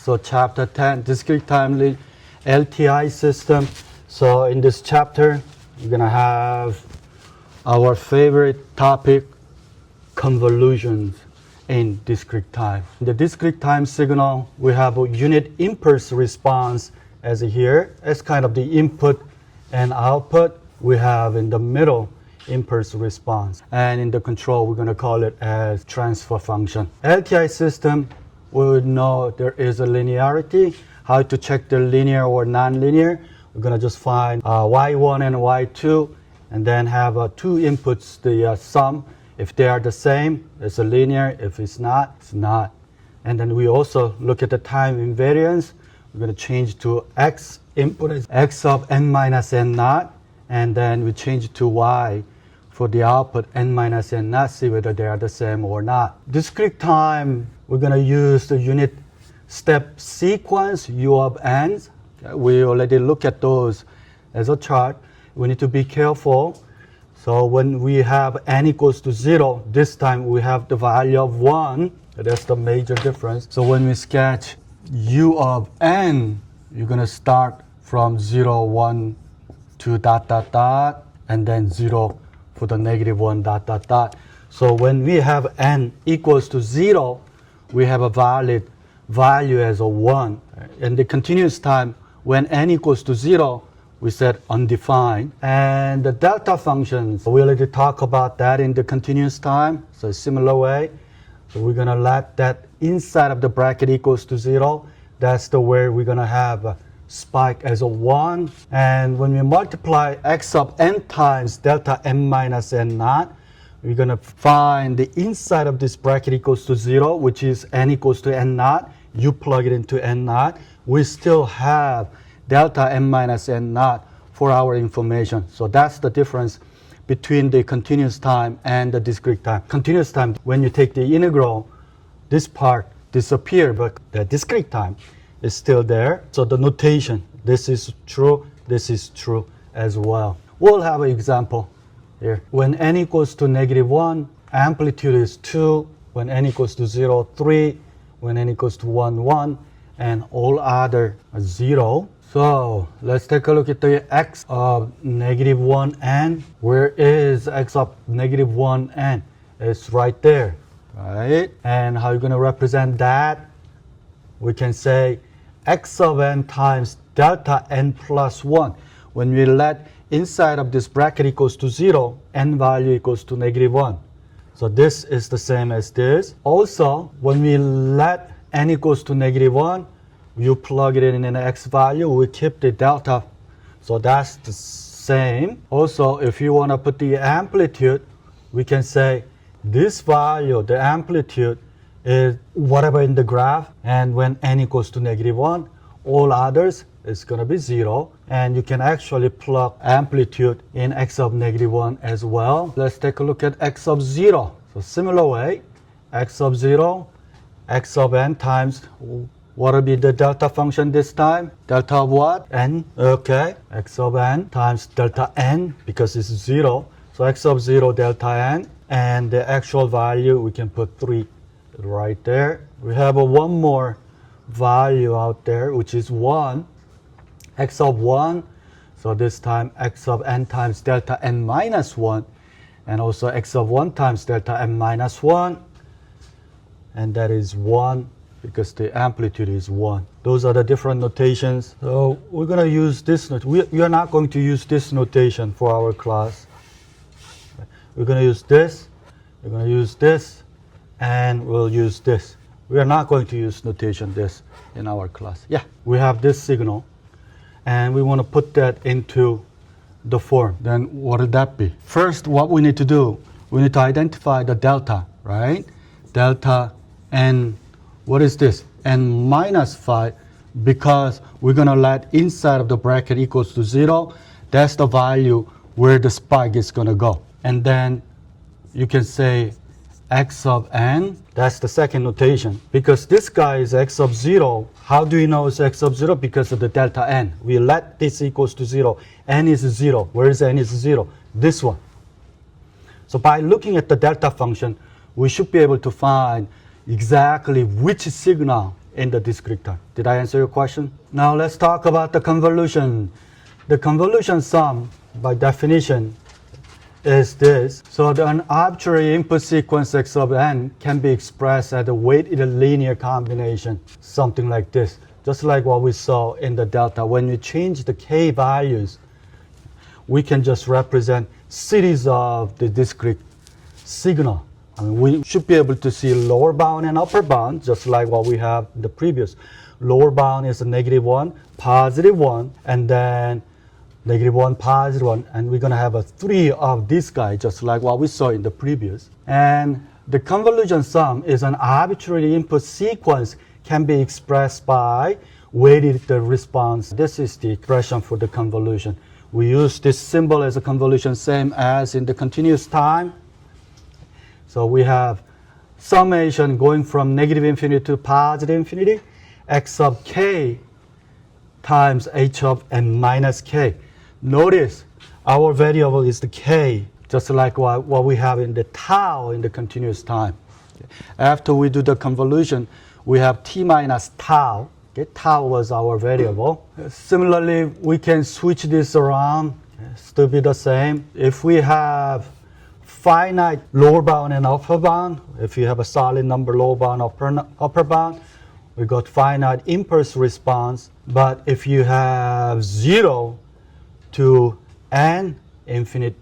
So chapter 10, discrete time LTI system. So in this chapter, we're gonna have our favorite topic, convolutions in discrete time. In the discrete time signal, we have a unit impulse response as here. As kind of the input and output. We have in the middle impulse response. And in the control, we're going to call it as transfer function. LTI system, we would know there is a linearity. How to check the linear or non-linear. We're going to just find y1 and y2 and then have two inputs, the sum. If they are the same, it's a linear. If it's not, it's not. And then we also look at the time invariance. We're going to change to x input is x of n minus n naught. And then we change it to y for the output n minus n naught, see whether they are the same or not. Discrete time, we're going to use the unit step sequence u of n. We already look at those as a chart. We need to be careful. So when we have n equals to 0, this time we have the value of 1. That's the major difference. So when we sketch u of n, you're going to start from 0, 1, 2, dot, dot, dot, and then 0 for the negative 1, dot, dot, dot. So when we have n equals to 0, we have a valid value as a 1. In the continuous time, when n equals to 0, we set undefined. And the delta functions, we already talked about that in the continuous time. So a similar way. So we're going to let that inside of the bracket equals to 0. That's the way we're going to have a spike as a 1. And when we multiply x of n times delta n minus n naught, we're going to find the inside of this bracket equals to 0, which is n equals to n naught. You plug it into n naught. We still have delta n minus n naught for our information. So that's the difference between the continuous time and the discrete time. Continuous time, when you take the integral, this part disappears, but the discrete time is still there. So the notation, this is true as well. We'll have an example here. When n equals to negative 1, amplitude is 2. When n equals to 0, 3. When n equals to 1, 1. And all other are 0. So let's take a look at the x of negative 1n. Where is x of negative 1n? It's right there, right? And how are you going to represent that? We can say x of n times delta n plus 1. When we let inside of this bracket equals to 0, n value equals to negative 1. So this is the same as this. Also, when we let n equals to negative 1, you plug it in an x value, we keep the delta. So that's the same. Also, if you want to put the amplitude, we can say this value, the amplitude, is whatever in the graph, and when n equals to negative 1, all others is going to be 0. And you can actually plug amplitude in x of negative 1 as well. Let's take a look at x of 0. So similar way, x of 0, x of n times, what will be the delta function this time? Delta of what? N. Okay. X of n times delta n, because it's 0. So x of 0 delta n, and the actual value, we can put 3 right there. We have one more value out there, which is 1. X of 1. So this time x of n times delta n minus 1. And also x of 1 times delta n minus 1. And that is 1, because the amplitude is 1. Those are the different notations. So we're going to use this. We are not going to use this notation for our class. We're going to use this. We're going to use this. And we'll use this. We are not going to use notation this in our class. Yeah, we have this signal. And we want to put that into the form. Then what would that be? First, what we need to do, we need to identify the delta, right? Delta n, what is this? N minus 5, because we're going to let inside of the bracket equals to 0. That's the value where the spike is going to go. And then you can say x of n, that's the second notation. Because this guy is x of 0. How do you know it's x of 0? Because of the delta n. We let this equals to 0. N is 0. Where is n is 0? This one. So by looking at the delta function, we should be able to find exactly which signal in the discrete time. Did I answer your question? Now let's talk about the convolution. The convolution sum, by definition, is this. So an arbitrary input sequence x of n can be expressed as a weighted linear combination, something like this. Just like what we saw in the delta. When we change the k values, we can just represent series of the discrete signal. I mean, we should be able to see lower bound and upper bound, just like what we have in the previous. Lower bound is a -1, +1, and then -1, +1, and we're going to have a 3 of this guy, just like what we saw in the previous. And the convolution sum is an arbitrary input sequence, can be expressed by weighted response. This is the expression for the convolution. We use this symbol as a convolution, same as in the continuous time. So we have summation going from -infinity to +infinity, x of k times h of n minus k. Notice our variable is the k, just like what we have in the tau in the continuous time. After we do the convolution, we have t minus tau. Okay, tau was our variable. Similarly, we can switch this around, still be the same. If we have finite lower bound and upper bound, if you have a solid number lower bound, upper bound, we got finite impulse response. But if you have 0 to n infinite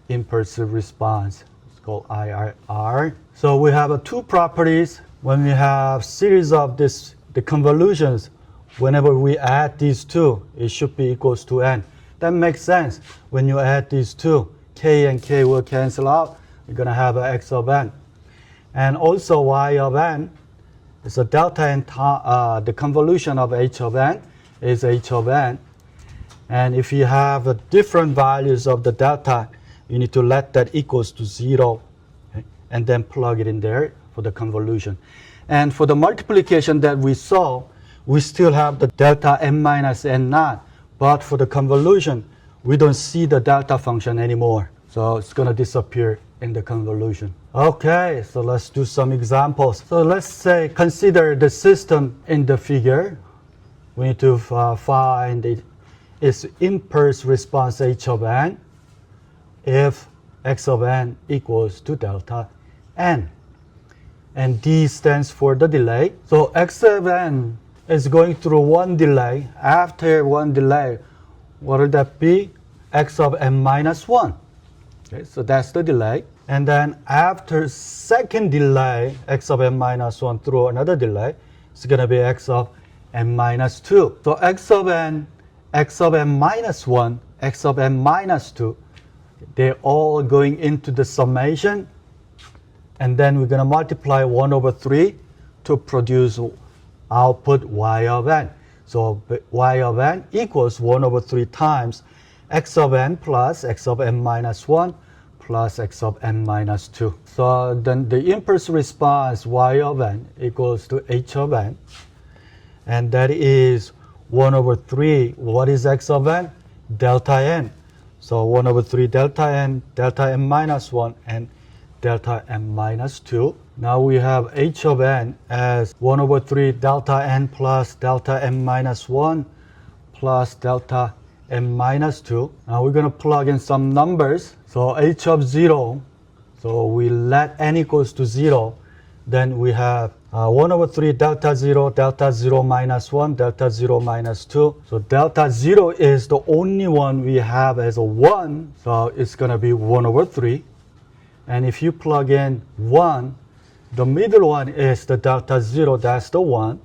impulsive response, it's called IRR. So we have two properties. When we have series of the convolutions, whenever we add these two, it should be equals to n. That makes sense. When you add these two, k and k will cancel out. You're going to have a x of n. And also y of n is a delta n, the convolution of h of n is h of n. And if you have different values of the delta, you need to let that equals to 0, okay? And then plug it in there for the convolution. And for the multiplication that we saw, we still have the delta n minus n naught. But for the convolution, we don't see the delta function anymore. So it's going to disappear in the convolution. Okay, so let's do some examples. So let's say, consider the system in the figure. We need to find its impulse response h of n if x of n equals to delta n. And d stands for the delay. So x of n is going through one delay. After one delay, what will that be? X of n minus 1. Okay, so that's the delay. And then after second delay, x of n minus 1 through another delay, it's going to be x of n minus 2. So x of n minus 1, x of n minus 2, they're all going into the summation. And then we're going to multiply 1 over 3 to produce output y of n. So y of n equals 1 over 3 times x of n plus x of n minus 1 plus x of n minus 2. So then the impulse response y of n equals to h of n. And that is 1 over 3. What is x of n? Delta n. So 1 over 3 delta n minus 1, and delta n minus 2. Now we have h of n as 1 over 3 delta n plus delta n minus 1 plus delta n minus 2. Now we're going to plug in some numbers. So h of 0, so we let n equals to 0. Then we have 1 over 3 delta 0 minus 1, delta 0 minus 2. So delta 0 is the only one we have as a 1. So it's going to be 1 over 3. And if you plug in 1, the middle one is the delta 0, that's the 1.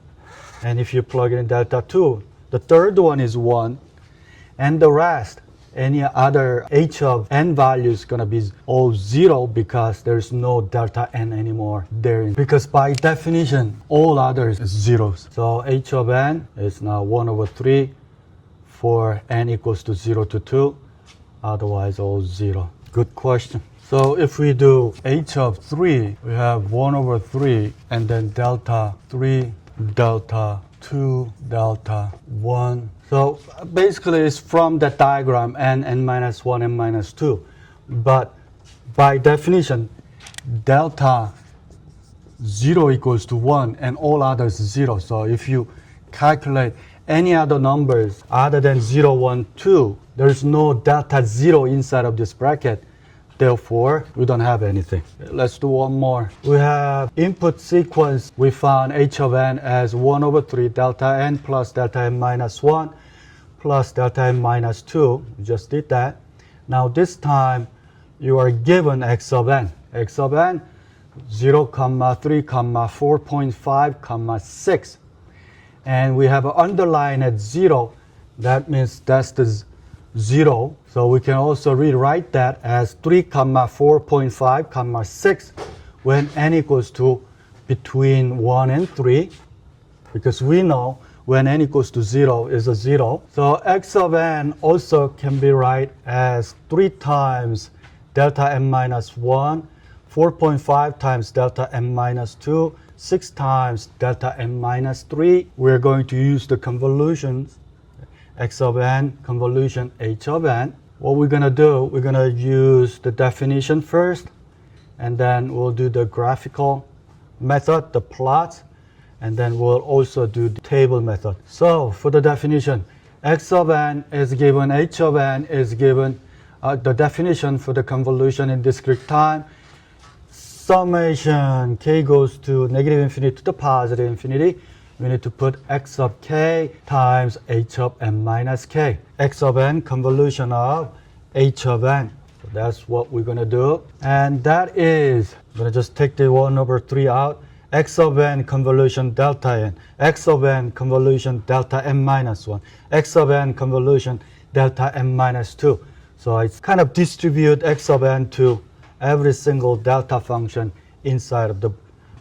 And if you plug in delta 2, the third one is 1. And the rest, any other h of n value is going to be all 0 because there's no delta n anymore there. Because by definition, all others is zeros. So h of n is now 1 over 3 for n equals to 0 to 2. Otherwise, all 0. Good question. So if we do h of 3, we have 1 over 3 and then delta 3, delta 2, delta 1. So basically it's from that diagram n minus 1, n minus 2. But by definition, delta 0 equals to 1 and all others 0. So if you calculate any other numbers other than 0, 1, 2, there's no delta 0 inside of this bracket. Therefore, we don't have anything. Let's do one more. We have input sequence. We found h of n as 1 over 3 delta n plus delta n minus 1 plus delta n minus 2. We just did that. Now this time, you are given x of n. X of n, 0, 3, 4.5, 6. And we have an underline at 0. That means that's the 0. So we can also rewrite that as 3, 4.5, 6 when n equals to between 1 and 3. Because we know when n equals to 0 is a 0. So x of n also can be write as 3 times delta n minus 1, 4.5 times delta n minus 2, 6 times delta n minus 3. We're going to use the convolutions, x of n, convolution h of n. What we're going to do, we're going to use the definition first, and then we'll do the graphical method, the plots, and then we'll also do the table method. So for the definition, x of n is given, h of n is given, the definition for the convolution in discrete time, summation k goes to negative infinity to the positive infinity. We need to put x of k times h of n minus k. X of n, convolution of h of n. So that's what we're going to do. And that is, I'm going to just take the 1 over 3 out. X of n, convolution delta n. X of n, convolution delta n minus 1. X of n, convolution delta n minus 2. So it's kind of distribute x of n to every single delta function inside of the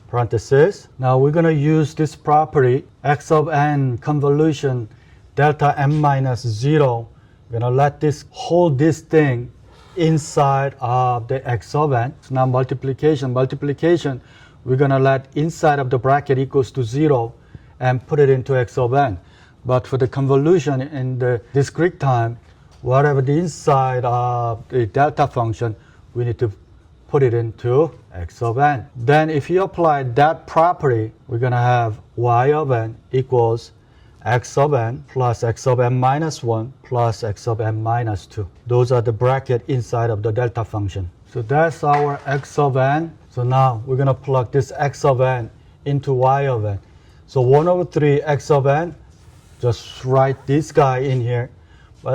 parentheses. Now we're going to use this property, x of n convolution delta n minus 0. We're going to let this hold this thing inside of the x of n. So now multiplication, we're going to let inside of the bracket equals to 0 and put it into x of n. But for the convolution in the discrete time, whatever the inside of the delta function, we need to put it into x of n. Then if you apply that property, we're going to have y of n equals x of n plus x of n minus 1 plus x of n minus 2. Those are the bracket inside of the delta function. So that's our x of n. So now we're going to plug this x of n into y of n. So 1 over 3 x of n, just write this guy in here.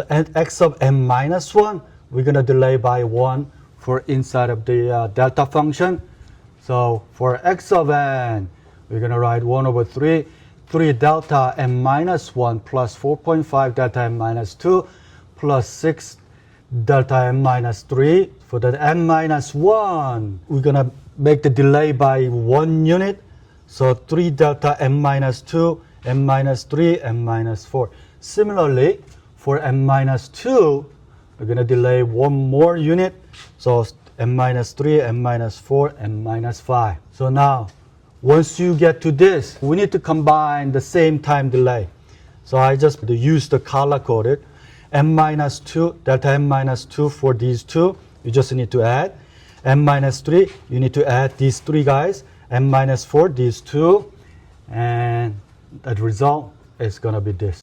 And x of n minus 1, we're going to delay by 1 for inside of the delta function. So for x of n, we're going to write 1 over 3 delta n minus 1 plus 4.5 delta n minus 2 plus 6 delta n minus 3. For the n minus 1, we're going to make the delay by 1 unit. So 3 delta n minus 2, n minus 3, n minus 4. Similarly, for n minus 2, we're going to delay 1 more unit. So n minus 3, n minus 4, n minus 5. So now, once you get to this, we need to combine the same time delay. So I just use the color-coded. n minus 2, delta n minus 2 for these two, you just need to add. n minus 3, you need to add these 3 guys. n minus 4, these 2. And the result is going to be this.